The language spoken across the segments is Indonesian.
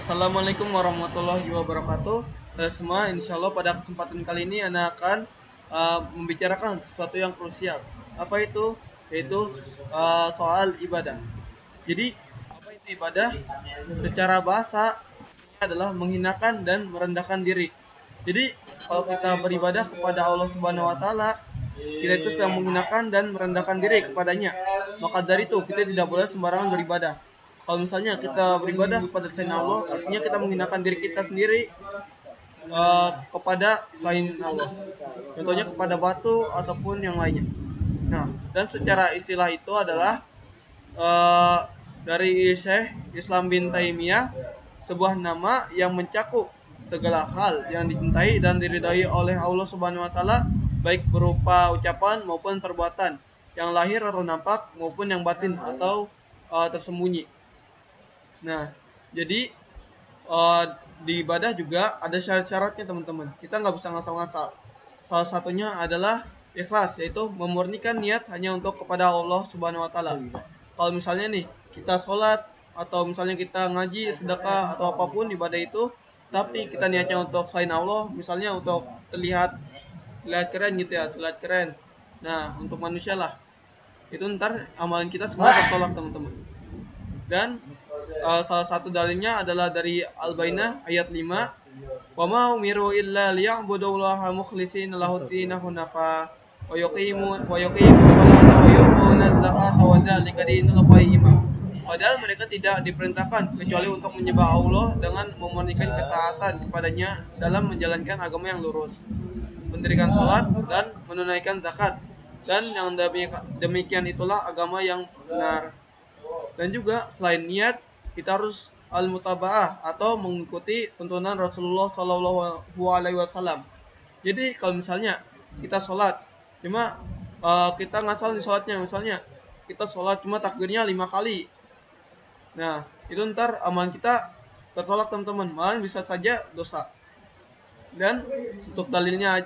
Assalamualaikum warahmatullahi wabarakatuh. Semua, insya Allah pada kesempatan kali ini Anda akan membicarakan sesuatu yang krusial. Apa itu? Yaitu soal ibadah. Jadi, apa itu ibadah? Secara bahasa ini adalah menghinakan dan merendahkan diri. Jadi, kalau kita beribadah kepada Allah Subhanahu wa taala, kita itu sedang menghinakan dan merendahkan diri kepadanya. Maka dari itu kita tidak boleh sembarangan beribadah. Kalau misalnya kita beribadah kepada selain Allah, artinya kita menghinakan diri kita sendiri kepada selain Allah. Contohnya kepada batu ataupun yang lainnya. Nah, dan secara istilah itu adalah uh, dari Syekh Islam bin Taimiyah, sebuah nama yang mencakup segala hal yang dicintai dan diridhai oleh Allah Subhanahu wa taala, baik berupa ucapan maupun perbuatan, yang lahir atau nampak maupun yang batin atau tersembunyi. Nah, jadi uh, di ibadah juga ada syarat-syaratnya teman-teman. Kita nggak bisa ngasal-ngasal. Salah satunya adalah ikhlas, yaitu memurnikan niat hanya untuk kepada Allah Subhanahu wa taala. Kalau misalnya nih kita sholat atau misalnya kita ngaji, sedekah atau apapun ibadah itu, tapi kita niatnya untuk selain Allah, misalnya untuk terlihat keren gitu ya, terlihat keren. Nah, untuk manusia lah. Itu ntar amalan kita semua tertolak teman-teman. Dan salah satu dalilnya adalah dari Al-Bainah ayat 5. Wa ma umiru illa liya'budullaha mukhlishina lahud-din hunafa wa yuqimu sholata wa yu'tuna zakata wa dzalika dinul qayyimah. Padahal mereka tidak diperintahkan kecuali untuk menyembah Allah dengan memurnikan ketaatan kepadanya dalam menjalankan agama yang lurus, mendirikan sholat dan menunaikan zakat. Dan yang demikian itulah agama yang benar. Dan juga selain niat, kita harus al-mutaba'ah atau mengikuti tuntunan Rasulullah Shallallahu Alaihi Wasallam. Jadi kalau misalnya kita sholat, cuma kita ngasal nih sholatnya, misalnya kita sholat cuma takbirnya 5 kali. Nah, itu ntar amalan kita tertolak teman-teman, malah bisa saja dosa. Dan untuk dalilnya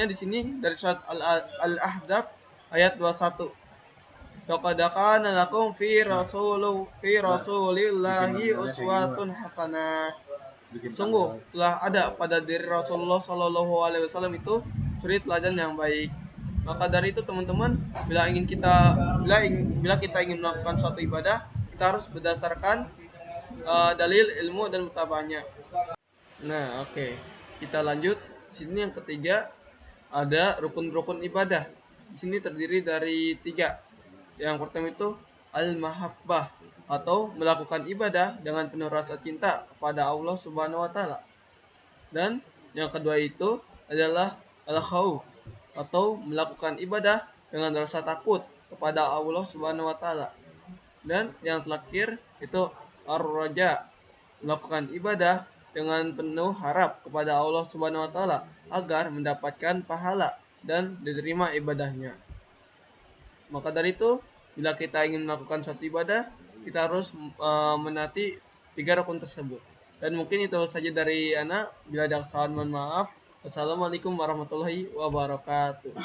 di sini dari surat Al-Ahzab ayat 21. Laqad kana lakum fi rasulillahi uswatun hasanah. Sungguh telah ada pada diri Rasulullah Shallallahu Alaihi Wasallam itu suri teladan yang baik. Maka dari itu teman-teman, bila kita ingin melakukan suatu ibadah, kita harus berdasarkan dalil, ilmu dan mutabahnya. Nah, oke. Kita lanjut. Di sini yang ketiga ada rukun-rukun ibadah. Di sini terdiri dari 3. Yang pertama itu al-mahabbah atau melakukan ibadah dengan penuh rasa cinta kepada Allah Subhanahu wa taala. Dan yang kedua itu adalah al-khauf atau melakukan ibadah dengan rasa takut kepada Allah Subhanahu wa taala. Dan yang terakhir itu ar-raja, melakukan ibadah dengan penuh harap kepada Allah Subhanahu wa taala agar mendapatkan pahala dan diterima ibadahnya. Maka dari itu, bila kita ingin melakukan suatu ibadah, kita harus menati 3 rukun tersebut. Dan mungkin itu saja dari Ana. Bila ada kesalahan, mohon maaf. Wassalamualaikum warahmatullahi wabarakatuh.